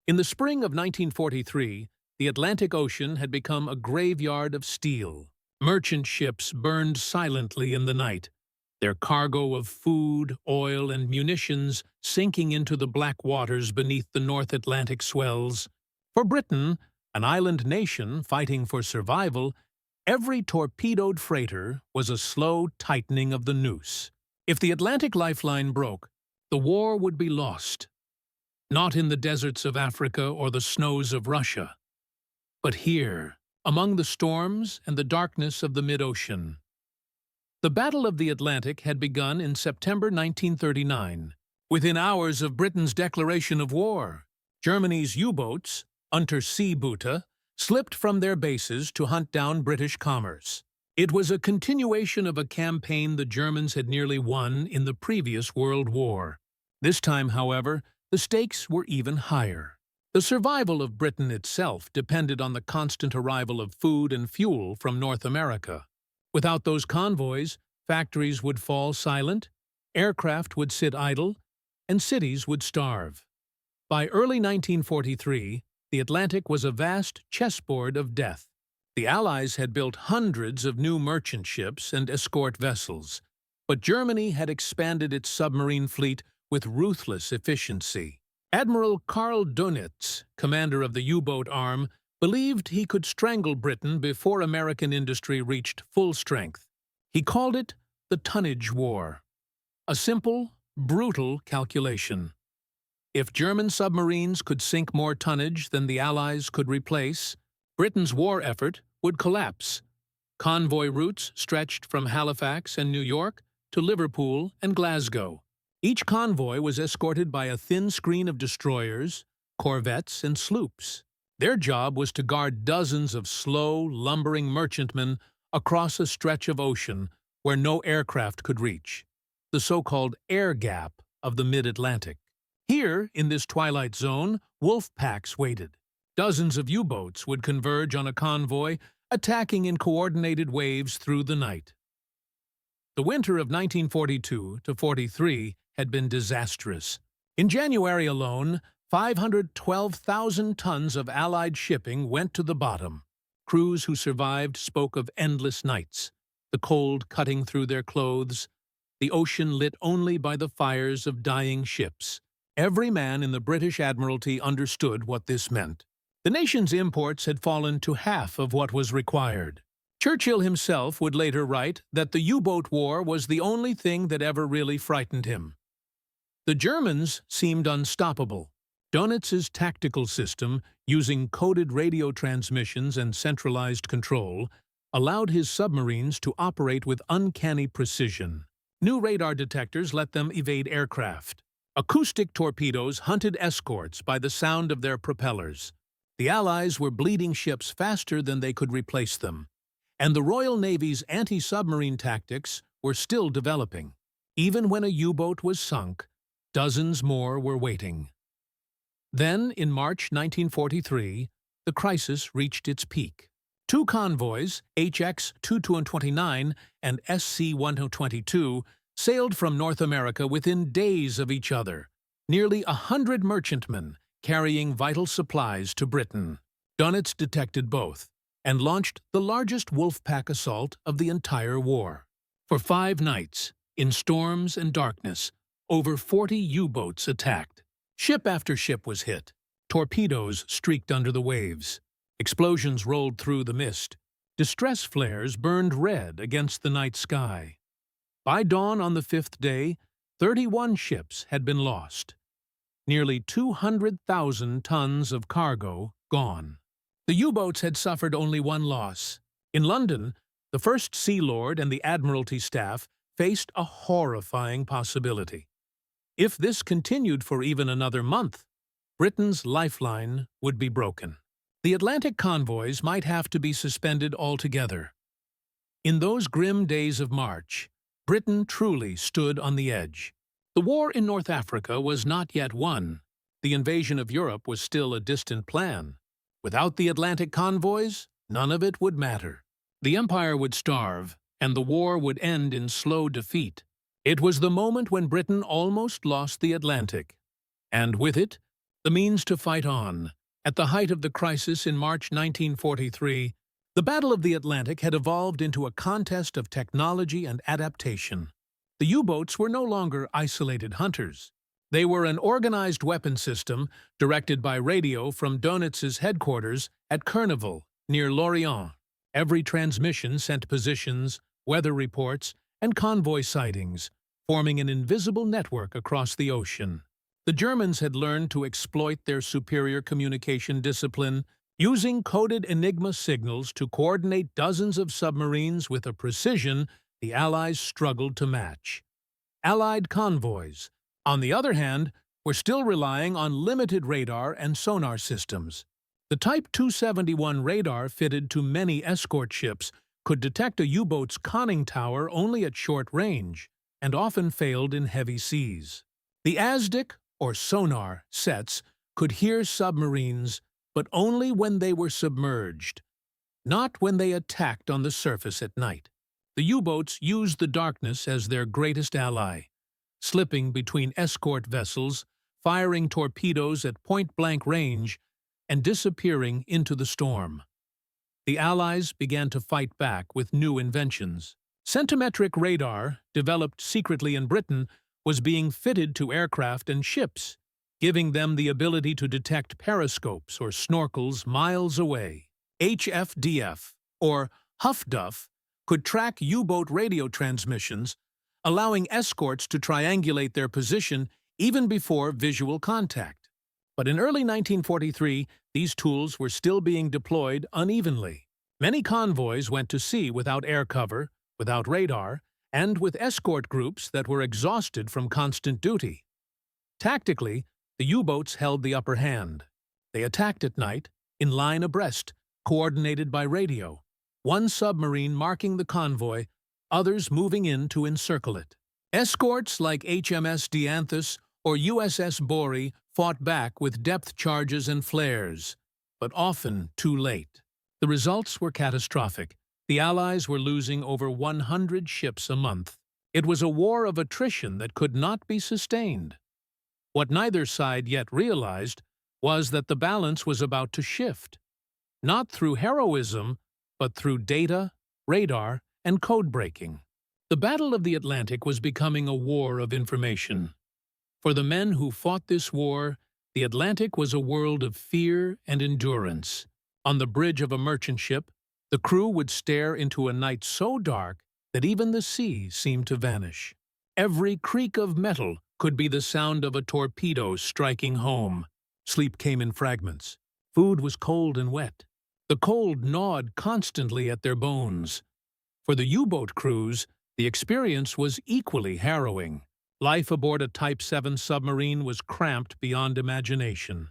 In the spring of 1943, the Atlantic Ocean had become a graveyard of steel. Merchant ships burned silently in the night, their cargo of food, oil, and munitions sinking into the black waters beneath the North Atlantic swells. For Britain, an island nation fighting for survival, every torpedoed freighter was a slow tightening of the noose. If the Atlantic lifeline broke, the war would be lost. Not in the deserts of Africa or the snows of Russia, but here, among the storms and the darkness of the mid-ocean. The Battle of the Atlantic had begun in September 1939. Within hours of Britain's declaration of war, Germany's U-boats, Unterseeboote, slipped from their bases to hunt down British commerce. It was a continuation of a campaign the Germans had nearly won in the previous World War. This time, however, the stakes were even higher. The survival of Britain itself depended on the constant arrival of food and fuel from North America. Without those convoys, factories would fall silent, aircraft would sit idle, and cities would starve. By early 1943, the Atlantic was a vast chessboard of death. The Allies had built hundreds of new merchant ships and escort vessels, but Germany had expanded its submarine fleet with ruthless efficiency. Admiral Karl Dönitz, commander of the U-boat arm, believed he could strangle Britain before American industry reached full strength. He called it the Tonnage War, a simple, brutal calculation. If German submarines could sink more tonnage than the Allies could replace, Britain's war effort would collapse. Convoy routes stretched from Halifax and New York to Liverpool and Glasgow. Each convoy was escorted by a thin screen of destroyers, corvettes, and sloops. Their job was to guard dozens of slow, lumbering merchantmen across a stretch of ocean where no aircraft could reach, the so-called air gap of the mid-Atlantic. Here, in this twilight zone, wolf packs waited. Dozens of U-boats would converge on a convoy, attacking in coordinated waves through the night. The winter of 1942-43 had been disastrous. In January alone, 512,000 tons of Allied shipping went to the bottom. Crews who survived spoke of endless nights, the cold cutting through their clothes, the ocean lit only by the fires of dying ships. Every man in the British Admiralty understood what this meant. The nation's imports had fallen to half of what was required. Churchill himself would later write that the U-boat war was the only thing that ever really frightened him. The Germans seemed unstoppable. Dönitz's tactical system, using coded radio transmissions and centralized control, allowed his submarines to operate with uncanny precision. New radar detectors let them evade aircraft. Acoustic torpedoes hunted escorts by the sound of their propellers. The Allies were bleeding ships faster than they could replace them. And the Royal Navy's anti-submarine tactics were still developing. Even when a U-boat was sunk, dozens more were waiting. Then, in March 1943, the crisis reached its peak. Two convoys, HX-229 and SC-122, sailed from North America within days of each other, nearly 100 merchantmen carrying vital supplies to Britain. Dönitz detected both and launched the largest wolf-pack assault of the entire war. For 5 nights, in storms and darkness, over 40 U-boats attacked. Ship after ship was hit. Torpedoes streaked under the waves. Explosions rolled through the mist. Distress flares burned red against the night sky. By dawn on the 5th day, 31 ships had been lost. Nearly 200,000 tons of cargo gone. The U-boats had suffered only one loss. In London, the First Sea Lord and the Admiralty staff faced a horrifying possibility. If this continued for even another month, Britain's lifeline would be broken. The Atlantic convoys might have to be suspended altogether. In those grim days of March, Britain truly stood on the edge. The war in North Africa was not yet won. The invasion of Europe was still a distant plan. Without the Atlantic convoys, none of it would matter. The empire would starve, and the war would end in slow defeat. It was the moment when Britain almost lost the Atlantic, and with it, the the means to fight on. At the height of the crisis in March 1943, the Battle of the Atlantic had evolved into a contest of technology and adaptation. The U-boats were no longer isolated hunters. They were an organized weapon system directed by radio from Donitz's headquarters at Courneval, near Lorient. Every transmission sent positions, weather reports, and convoy sightings, forming an invisible network across the ocean. The Germans had learned to exploit their superior communication discipline, using coded Enigma signals to coordinate dozens of submarines with a precision the Allies struggled to match. Allied convoys, on the other hand, were still relying on limited radar and sonar systems. The Type 271 radar fitted to many escort ships could detect a U-boat's conning tower only at short range, and often failed in heavy seas. The ASDIC, or sonar, sets could hear submarines, but only when they were submerged, not when they attacked on the surface at night. The U-boats used the darkness as their greatest ally, slipping between escort vessels, firing torpedoes at point-blank range, and disappearing into the storm. The Allies began to fight back with new inventions. Centimetric radar, developed secretly in Britain, was being fitted to aircraft and ships, giving them the ability to detect periscopes or snorkels miles away. HFDF, or Huff-Duff, could track U-boat radio transmissions, allowing escorts to triangulate their position even before visual contact. But in early 1943, these tools were still being deployed unevenly. Many convoys went to sea without air cover, without radar, and with escort groups that were exhausted from constant duty. Tactically, the U-boats held the upper hand. They attacked at night, in line abreast, coordinated by radio, one submarine marking the convoy, others moving in to encircle it. Escorts like HMS Dianthus or USS Bory fought back with depth charges and flares, but often too late. The results were catastrophic. The Allies were losing over 100 ships a month. It was a war of attrition that could not be sustained. What neither side yet realized was that the balance was about to shift, not through heroism, but through data, radar, and code-breaking. The Battle of the Atlantic was becoming a war of information. For the men who fought this war, the Atlantic was a world of fear and endurance. On the bridge of a merchant ship, the crew would stare into a night so dark that even the sea seemed to vanish. Every creak of metal could be the sound of a torpedo striking home. Sleep came in fragments. Food was cold and wet. The cold gnawed constantly at their bones. For the U-boat crews, the experience was equally harrowing. Life aboard a Type 7 submarine was cramped beyond imagination.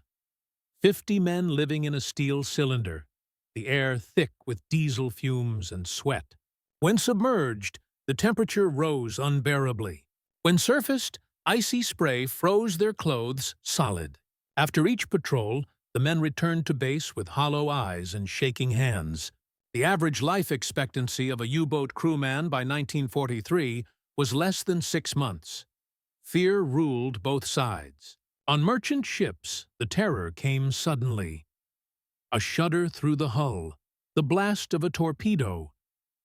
50 men living in a steel cylinder, the air thick with diesel fumes and sweat. When submerged, the temperature rose unbearably. When surfaced, icy spray froze their clothes solid. After each patrol, the men returned to base with hollow eyes and shaking hands. The average life expectancy of a U-boat crewman by 1943 was less than 6 months. Fear ruled both sides. On merchant ships, the terror came suddenly. A shudder through the hull, the blast of a torpedo,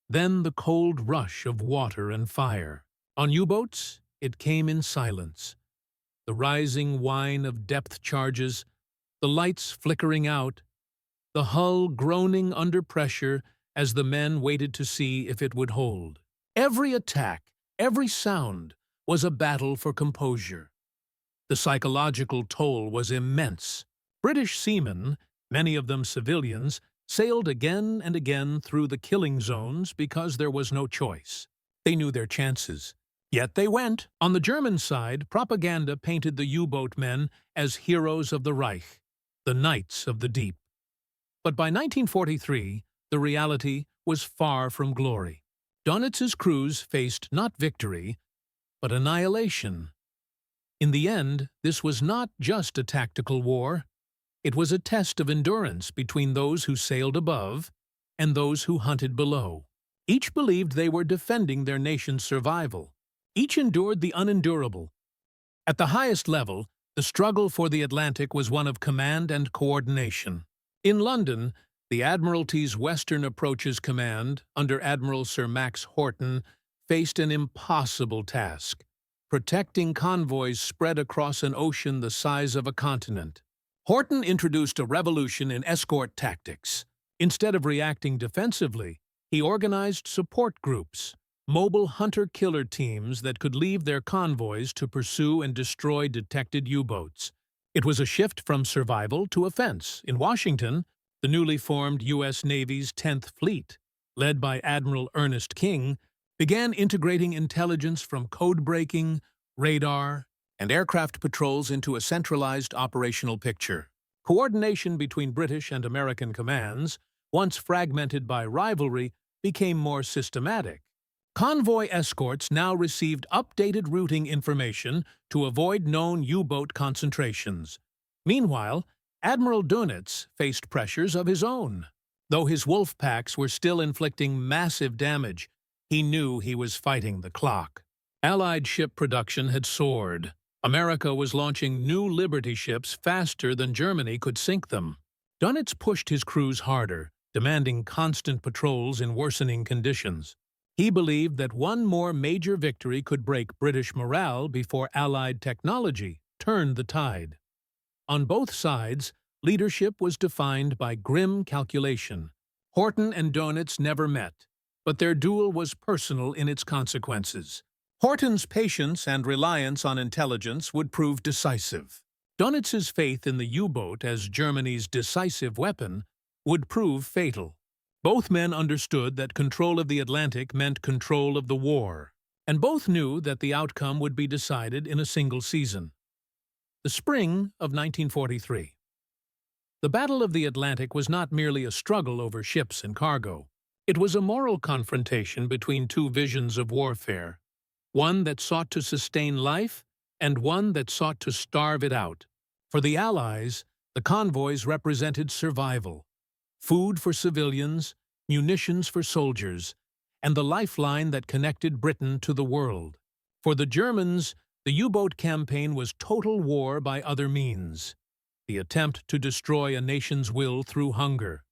then the cold rush of water and fire. On U-boats, it came in silence. The rising whine of depth charges, the lights flickering out, the hull groaning under pressure as the men waited to see if it would hold. Every attack, every sound, was a battle for composure. The psychological toll was immense. British seamen, many of them civilians, sailed again and again through the killing zones because there was no choice. They knew their chances. Yet they went. On the German side, propaganda painted the U-boat men as heroes of the Reich, the knights of the deep. But by 1943, the reality was far from glory. Donitz's crews faced not victory, but annihilation. In the end, this was not just a tactical war. It was a test of endurance between those who sailed above and those who hunted below. Each believed they were defending their nation's survival. Each endured the unendurable. At the highest level, The struggle for the Atlantic was one of command and coordination. In London, the Admiralty's Western Approaches Command, under Admiral Sir Max Horton, faced an impossible task: protecting convoys spread across an ocean the size of a continent. Horton introduced a revolution in escort tactics. Instead of reacting defensively, he organized support groups, mobile hunter-killer teams that could leave their convoys to pursue and destroy detected U-boats. It was a shift from survival to offense. In Washington, the newly formed U.S. Navy's 10th Fleet, led by Admiral Ernest King, began integrating intelligence from code-breaking, radar, and aircraft patrols into a centralized operational picture. Coordination between British and American commands, once fragmented by rivalry, became more systematic. Convoy escorts now received updated routing information to avoid known U-boat concentrations. Meanwhile, Admiral Dönitz faced pressures of his own. Though his wolf packs were still inflicting massive damage, he knew he was fighting the clock. Allied ship production had soared. America was launching new Liberty ships faster than Germany could sink them. Dönitz pushed his crews harder, demanding constant patrols in worsening conditions. He believed that one more major victory could break British morale before Allied technology turned the tide. On both sides, leadership was defined by grim calculation. Horton and Dönitz never met, but their duel was personal in its consequences. Horton's patience and reliance on intelligence would prove decisive. Dönitz's faith in the U-boat as Germany's decisive weapon would prove fatal. Both men understood that control of the Atlantic meant control of the war, and both knew that the outcome would be decided in a single season. The spring of 1943. The Battle of the Atlantic was not merely a struggle over ships and cargo. It was a moral confrontation between two visions of warfare, one that sought to sustain life and one that sought to starve it out. For the Allies, the convoys represented survival: food for civilians, munitions for soldiers, and the lifeline that connected Britain to the world. For the Germans, the U-boat campaign was total war by other means, the attempt to destroy a nation's will through hunger.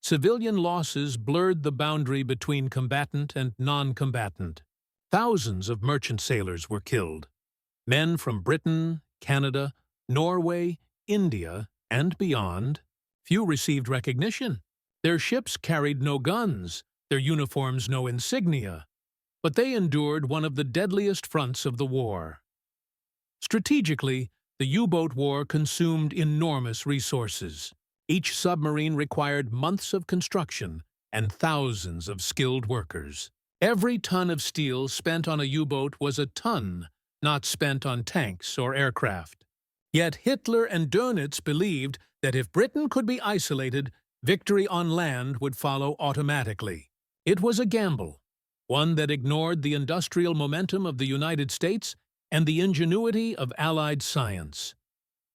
Civilian losses blurred the boundary between combatant and non-combatant. Thousands of merchant sailors were killed. Men from Britain, Canada, Norway, India, and beyond. Few received recognition. Their ships carried no guns, their uniforms no insignia, but they endured one of the deadliest fronts of the war. Strategically, the U-boat war consumed enormous resources. Each submarine required months of construction and thousands of skilled workers. Every ton of steel spent on a U-boat was a ton not spent on tanks or aircraft. Yet Hitler and Dönitz believed that if Britain could be isolated, victory on land would follow automatically. It was a gamble, one that ignored the industrial momentum of the United States and the ingenuity of Allied science.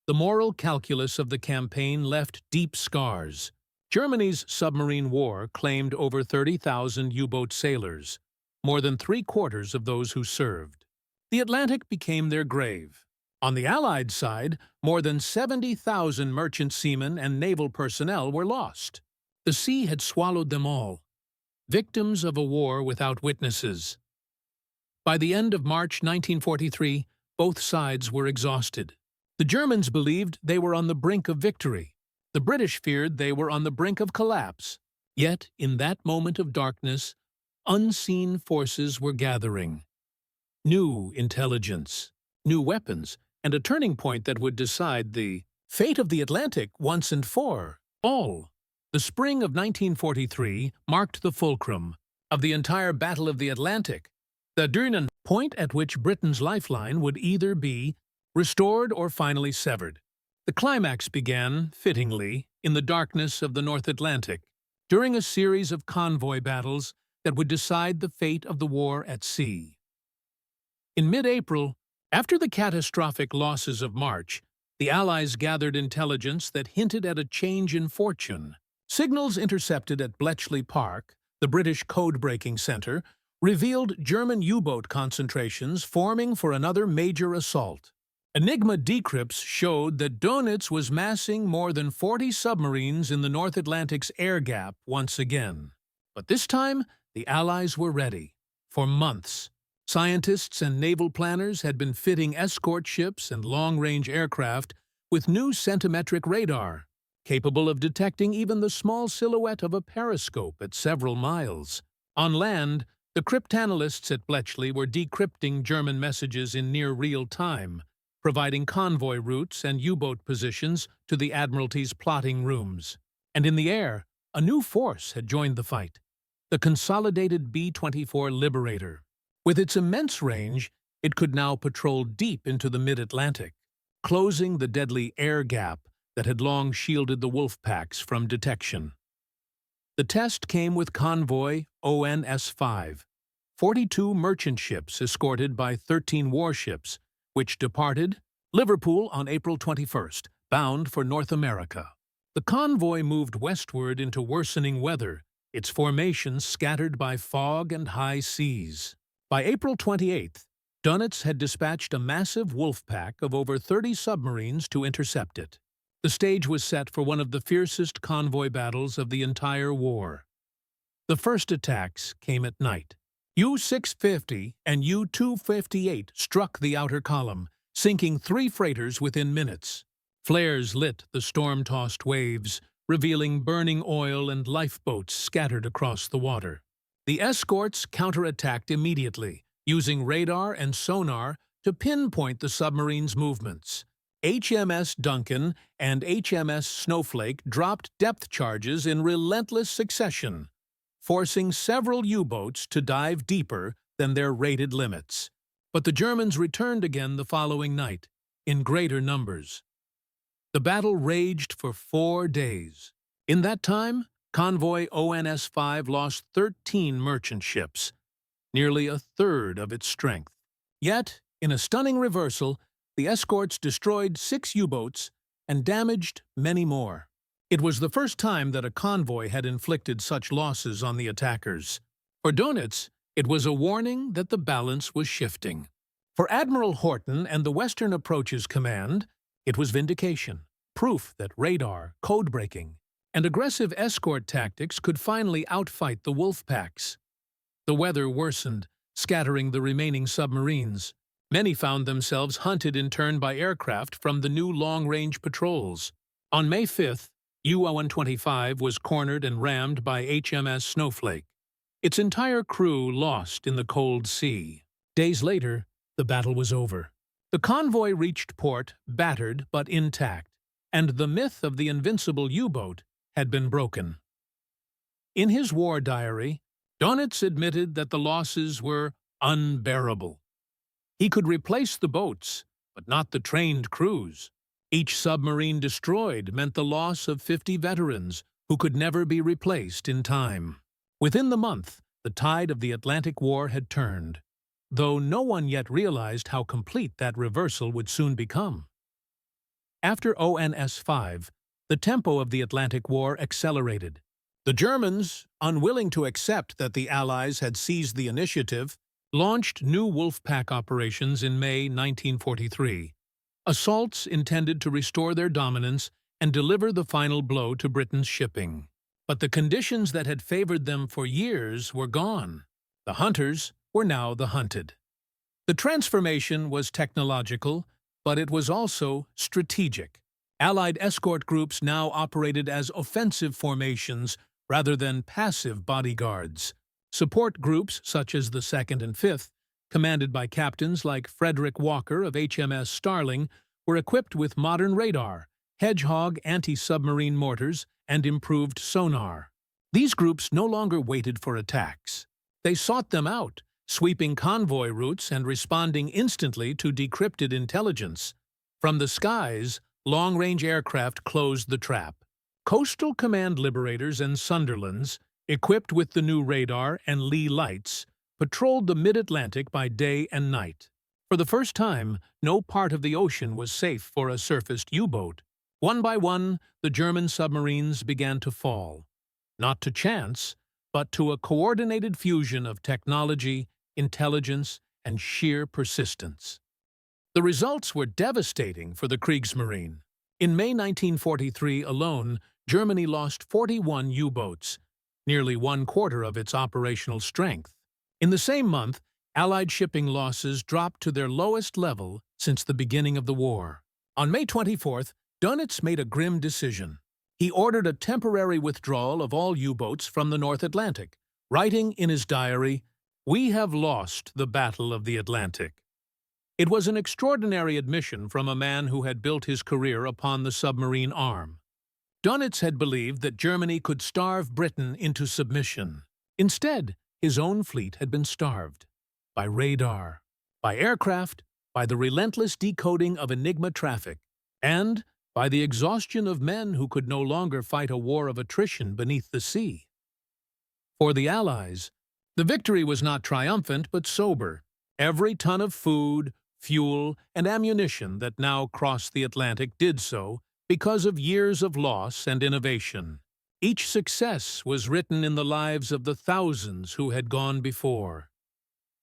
The moral calculus of the campaign left deep scars. Germany's submarine war claimed over 30,000 U-boat sailors, more than three-quarters of those who served. The Atlantic became their grave. On the Allied side, more than 70,000 merchant seamen and naval personnel were lost. The sea had swallowed them all, victims of a war without witnesses. By the end of March 1943, both sides were exhausted. The Germans believed they were on the brink of victory. The British feared they were on the brink of collapse. Yet, in that moment of darkness, unseen forces were gathering. New intelligence, new weapons, and a turning point that would decide the fate of the Atlantic once and for all. The spring of 1943 marked the fulcrum of the entire Battle of the Atlantic, the turning point at which Britain's lifeline would either be restored or finally severed. The climax began, fittingly, in the darkness of the North Atlantic, during a series of convoy battles that would decide the fate of the war at sea. In mid-April, after the catastrophic losses of March, the Allies gathered intelligence that hinted at a change in fortune. Signals intercepted at Bletchley Park, the British code-breaking center, revealed German U-boat concentrations forming for another major assault. Enigma decrypts showed that Dönitz was massing more than 40 submarines in the North Atlantic's air gap once again. But this time, the Allies were ready. For months, scientists and naval planners had been fitting escort ships and long-range aircraft with new centimetric radar, capable of detecting even the small silhouette of a periscope at several miles. On land, the cryptanalysts at Bletchley were decrypting German messages in near real time, providing convoy routes and U-boat positions to the Admiralty's plotting rooms. And in the air, a new force had joined the fight: the consolidated B-24 Liberator. With its immense range, it could now patrol deep into the mid-Atlantic, closing the deadly air gap that had long shielded the wolf packs from detection. The test came with convoy ONS-5, 42 merchant ships escorted by 13 warships, which departed Liverpool on April 21st, bound for North America. The convoy moved westward into worsening weather, its formations scattered by fog and high seas. By April 28th, Dönitz had dispatched a massive wolf pack of over 30 submarines to intercept it. The stage was set for one of the fiercest convoy battles of the entire war. The first attacks came at night. U-650 and U-258 struck the outer column, sinking 3 freighters within minutes. Flares lit the storm-tossed waves, revealing burning oil and lifeboats scattered across the water. The escorts counterattacked immediately, using radar and sonar to pinpoint the submarines' movements. HMS Duncan and HMS Snowflake dropped depth charges in relentless succession, forcing several U-boats to dive deeper than their rated limits. But the Germans returned again the following night, in greater numbers. The battle raged for 4 days. In that time, convoy ONS-5 lost 13 merchant ships, nearly a third of its strength. Yet, in a stunning reversal, the escorts destroyed 6 U-boats and damaged many more. It was the first time that a convoy had inflicted such losses on the attackers. For Dönitz, it was a warning that the balance was shifting. For Admiral Horton and the Western Approaches Command, it was vindication, proof that radar, code-breaking, and aggressive escort tactics could finally outfight the wolf packs. The weather worsened, scattering the remaining submarines. Many found themselves hunted in turn by aircraft from the new long-range patrols. On May 5th, U-125 was cornered and rammed by HMS Snowflake, its entire crew lost in the cold sea. Days later, the battle was over. The convoy reached port, battered but intact, and the myth of the invincible U-boat had been broken. In his war diary, Dönitz admitted that the losses were unbearable. He could replace the boats, but not the trained crews. Each submarine destroyed meant the loss of 50 veterans who could never be replaced in time. Within the month, the tide of the Atlantic War had turned, though no one yet realized how complete that reversal would soon become. After ONS-5, the tempo of the Atlantic War accelerated. The Germans, unwilling to accept that the Allies had seized the initiative, launched new Wolfpack operations in May 1943. Assaults intended to restore their dominance and deliver the final blow to Britain's shipping. But the conditions that had favored them for years were gone. The hunters were now the hunted. The transformation was technological, but it was also strategic. Allied escort groups now operated as offensive formations rather than passive bodyguards. Support groups, such as the 2nd and 5th, commanded by captains like Frederick Walker of HMS Starling, were equipped with modern radar, Hedgehog anti-submarine mortars, and improved sonar. These groups no longer waited for attacks. They sought them out, sweeping convoy routes and responding instantly to decrypted intelligence. From the skies, long-range aircraft closed the trap. Coastal Command Liberators and Sunderlands, equipped with the new radar and Lee lights, patrolled the mid-Atlantic by day and night. For the first time, no part of the ocean was safe for a surfaced U-boat. One by one, the German submarines began to fall. Not to chance, but to a coordinated fusion of technology, intelligence, and sheer persistence. The results were devastating for the Kriegsmarine. In May 1943 alone, Germany lost 41 U-boats, nearly one-quarter of its operational strength. In the same month, Allied shipping losses dropped to their lowest level since the beginning of the war. On May 24th, Dönitz made a grim decision. He ordered a temporary withdrawal of all U-boats from the North Atlantic, writing in his diary, "We have lost the Battle of the Atlantic." It was an extraordinary admission from a man who had built his career upon the submarine arm. Dönitz had believed that Germany could starve Britain into submission. Instead, his own fleet had been starved. By radar, by aircraft, by the relentless decoding of Enigma traffic, and by the exhaustion of men who could no longer fight a war of attrition beneath the sea. For the Allies, the victory was not triumphant but sober. Every ton of food, fuel, and ammunition that now crossed the Atlantic did so because of years of loss and innovation. Each success was written in the lives of the thousands who had gone before.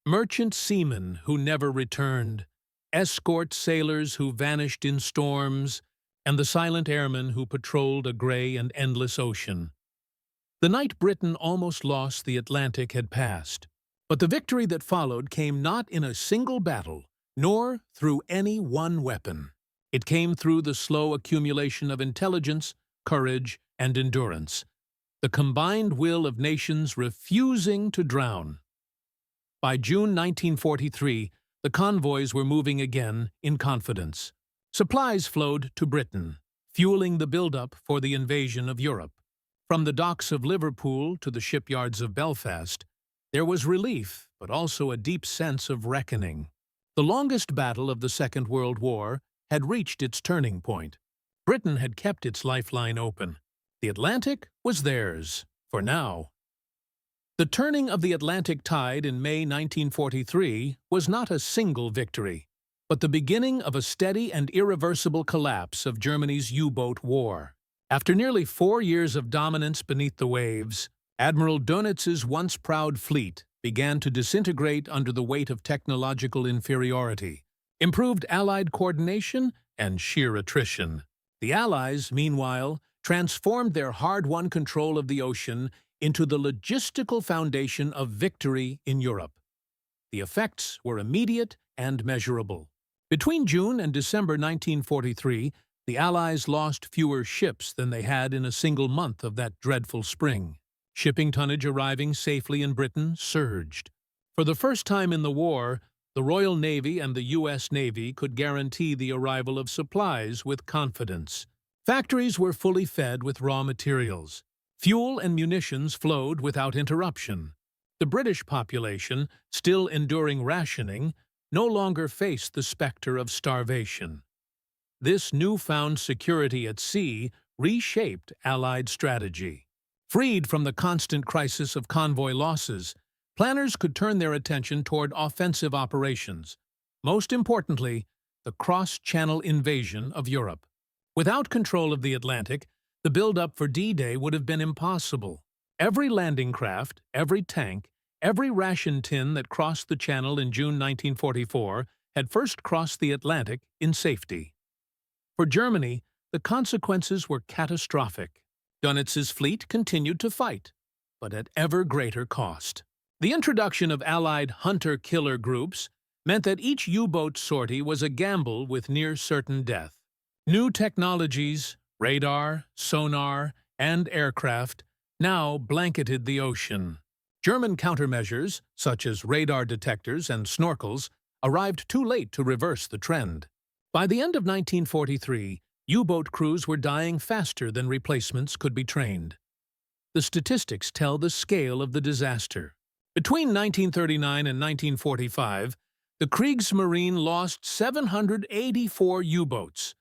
Merchant seamen who never returned, escort sailors who vanished in storms, and the silent airmen who patrolled a gray and endless ocean. The night Britain almost lost the Atlantic had passed, but the victory that followed came not in a single battle, nor through any one weapon. It came through the slow accumulation of intelligence, courage, and endurance, the combined will of nations refusing to drown. By June 1943, the convoys were moving again in confidence. Supplies flowed to Britain, fueling the build-up for the invasion of Europe. From the docks of Liverpool to the shipyards of Belfast, there was relief, but also a deep sense of reckoning. The longest battle of the Second World War had reached its turning point. Britain had kept its lifeline open. The Atlantic was theirs, for now. The turning of the Atlantic tide in May 1943 was not a single victory, but the beginning of a steady and irreversible collapse of Germany's U-boat war. After nearly 4 years of dominance beneath the waves, Admiral Dönitz's once proud fleet began to disintegrate under the weight of technological inferiority, improved Allied coordination, and sheer attrition. The Allies, meanwhile, transformed their hard-won control of the ocean into the logistical foundation of victory in Europe. The effects were immediate and measurable. Between June and December 1943, the Allies lost fewer ships than they had in a single month of that dreadful spring. Shipping tonnage arriving safely in Britain surged. For the first time in the war, the Royal Navy and the U.S. Navy could guarantee the arrival of supplies with confidence. Factories were fully fed with raw materials. Fuel and munitions flowed without interruption. The British population, still enduring rationing, no longer faced the specter of starvation. This newfound security at sea reshaped Allied strategy. Freed from the constant crisis of convoy losses, planners could turn their attention toward offensive operations, most importantly, the cross-channel invasion of Europe. Without control of the Atlantic, the build-up for D-Day would have been impossible. Every landing craft, every tank, every ration tin that crossed the Channel in June 1944 had first crossed the Atlantic in safety. For Germany, the consequences were catastrophic. Dönitz's fleet continued to fight, but at ever greater cost. The introduction of Allied hunter-killer groups meant that each U-boat sortie was a gamble with near-certain death. New technologies, radar, sonar, and aircraft, now blanketed the ocean. German countermeasures, such as radar detectors and snorkels, arrived too late to reverse the trend. By the end of 1943, U-boat crews were dying faster than replacements could be trained. The statistics tell the scale of the disaster. Between 1939 and 1945, the Kriegsmarine lost 784 U-boats,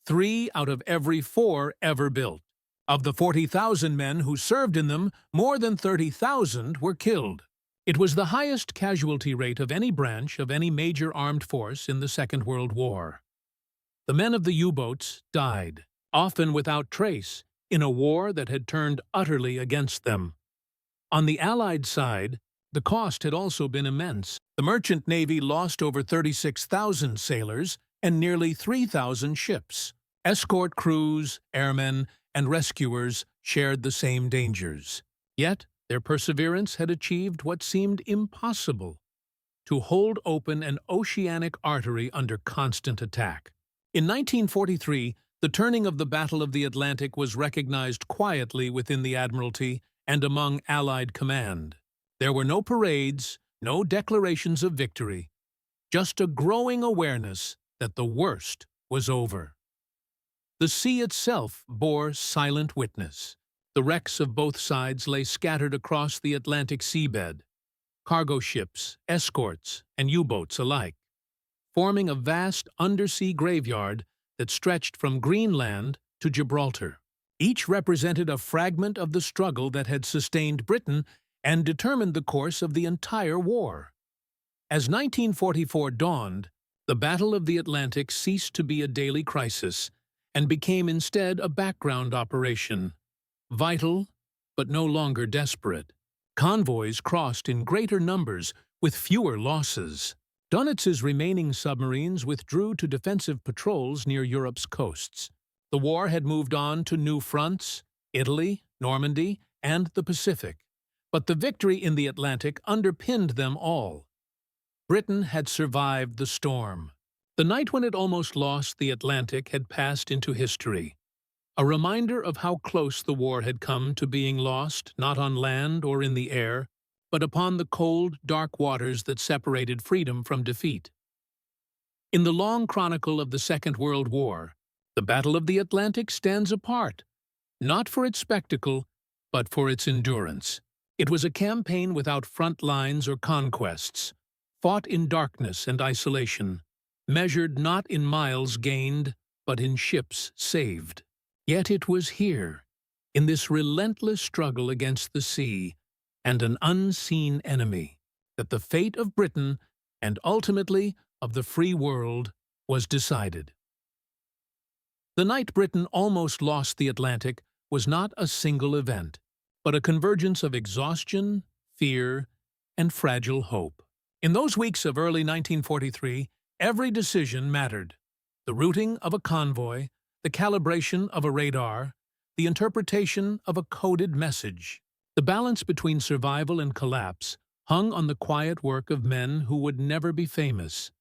3 out of every 4 ever built. Of the 40,000 men who served in them, more than 30,000 were killed. It was the highest casualty rate of any branch of any major armed force in the Second World War. The men of the U-boats died, often without trace, in a war that had turned utterly against them. On the Allied side, the cost had also been immense. The merchant navy lost over 36,000 sailors and nearly 3,000 ships. Escort crews, airmen, and rescuers shared the same dangers. Yet, their perseverance had achieved what seemed impossible: to hold open an oceanic artery under constant attack. In 1943, the turning of the Battle of the Atlantic was recognized quietly within the Admiralty and among Allied command. There were no parades, no declarations of victory, just a growing awareness that the worst was over. The sea itself bore silent witness. The wrecks of both sides lay scattered across the Atlantic seabed, cargo ships, escorts, and U-boats alike, forming a vast undersea graveyard that stretched from Greenland to Gibraltar. Each represented a fragment of the struggle that had sustained Britain and determined the course of the entire war. As 1944 dawned, the Battle of the Atlantic ceased to be a daily crisis and became instead a background operation, vital but no longer desperate. Convoys crossed in greater numbers with fewer losses. Donitz's remaining submarines withdrew to defensive patrols near Europe's coasts. The war had moved on to new fronts: Italy, Normandy, and the Pacific. But the victory in the Atlantic underpinned them all. Britain had survived the storm. The night when it almost lost the Atlantic had passed into history, a reminder of how close the war had come to being lost, not on land or in the air, but upon the cold, dark waters that separated freedom from defeat. In the long chronicle of the Second World War, the Battle of the Atlantic stands apart, not for its spectacle, but for its endurance. It was a campaign without front lines or conquests, fought in darkness and isolation, measured not in miles gained, but in ships saved. Yet it was here, in this relentless struggle against the sea and an unseen enemy, that the fate of Britain, and ultimately of the free world, was decided. The night Britain almost lost the Atlantic was not a single event, but a convergence of exhaustion, fear, and fragile hope. In those weeks of early 1943, every decision mattered: the routing of a convoy, the calibration of a radar, the interpretation of a coded message. The balance between survival and collapse hung on the quiet work of men who would never be famous.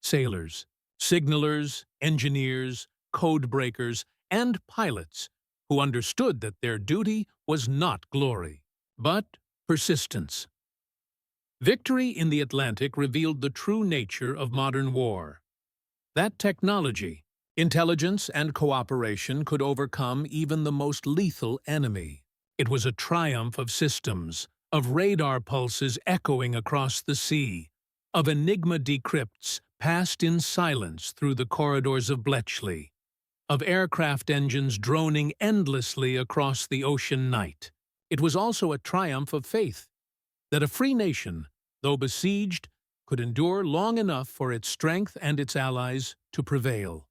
Sailors, signalers, engineers, code breakers, and pilots who understood that their duty was not glory, but persistence. Victory in the Atlantic revealed the true nature of modern war. That technology, intelligence, and cooperation could overcome even the most lethal enemy. It was a triumph of systems, of radar pulses echoing across the sea, of Enigma decrypts passed in silence through the corridors of Bletchley, of aircraft engines droning endlessly across the ocean night. It was also a triumph of faith, that a free nation, though besieged, could endure long enough for its strength and its allies to prevail.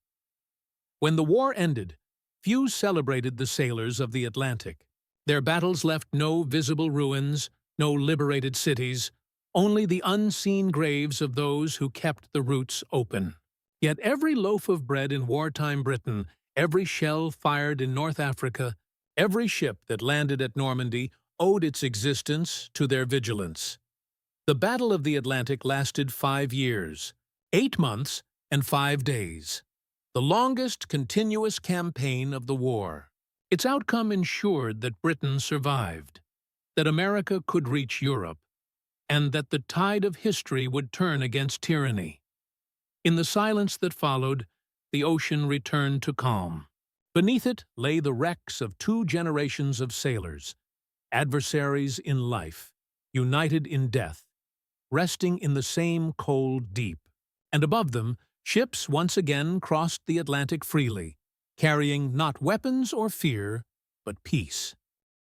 When the war ended, few celebrated the sailors of the Atlantic. Their battles left no visible ruins, no liberated cities, only the unseen graves of those who kept the routes open. Yet every loaf of bread in wartime Britain, every shell fired in North Africa, every ship that landed at Normandy owed its existence to their vigilance. The Battle of the Atlantic lasted 5 years, 8 months, and 5 days, the longest continuous campaign of the war. Its outcome ensured that Britain survived, that America could reach Europe, and that the tide of history would turn against tyranny. In the silence that followed, the ocean returned to calm. Beneath it lay the wrecks of 2 generations of sailors, adversaries in life, united in death, resting in the same cold deep. And above them, ships once again crossed the Atlantic freely, carrying not weapons or fear, but peace.